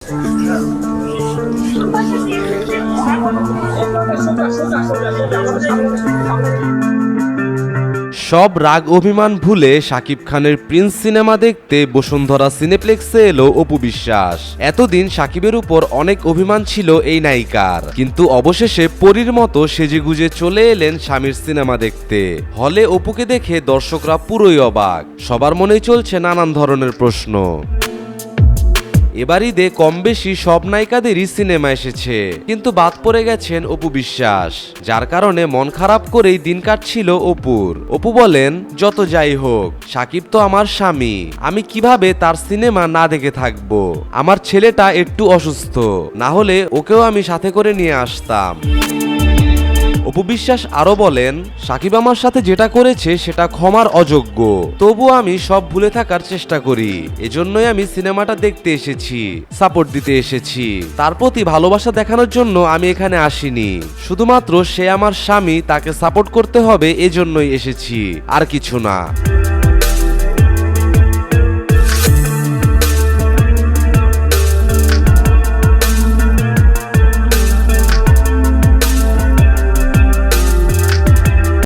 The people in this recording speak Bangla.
সব রাগ অভিমান ভুলে শাকিব খানের প্রিন্স সিনেমা দেখতে বসুন্ধরা সিনেপ্লেক্সে এলো অপু বিশ্বাস। এতদিন শাকিবের উপর অনেক অভিমান ছিল এই নায়িকার, কিন্তু অবশেষে পরীর মতো সেজেগুজে চলে এলেন স্বামীর সিনেমা দেখতে। হলে অপুকে দেখে দর্শকরা পুরোই অবাক, সবার মনেই চলছে নানান ধরনের প্রশ্ন। এবার ঈদে কম বেশি সব নায়িকাদেরই সিনেমা এসেছে, কিন্তু বাদ পড়ে গেছেন অপু বিশ্বাস, যার কারণে মন খারাপ করেই দিন কাটছিল অপুর। অপু বলেন, যত যাই হোক শাকিব তো আমার স্বামী, আমি কিভাবে তার সিনেমা না দেখে থাকবো। আমার ছেলেটা একটু অসুস্থ, না হলে ওকেও আমি সাথে করে নিয়ে আসতাম। অপু বিশ্বাস আরো বলেন, শাকিব আমার সাথে যেটা করেছে সেটা ক্ষমার অযোগ্য, তবুও আমি সব ভুলে থাকার চেষ্টা করি। এজন্যই আমি সিনেমাটা দেখতে এসেছি, সাপোর্ট দিতে এসেছি। তার প্রতি ভালোবাসা দেখানোর জন্য আমি এখানে আসিনি, শুধুমাত্র সে আমার স্বামী, তাকে সাপোর্ট করতে হবে এজন্যই এসেছি, আর কিছু না।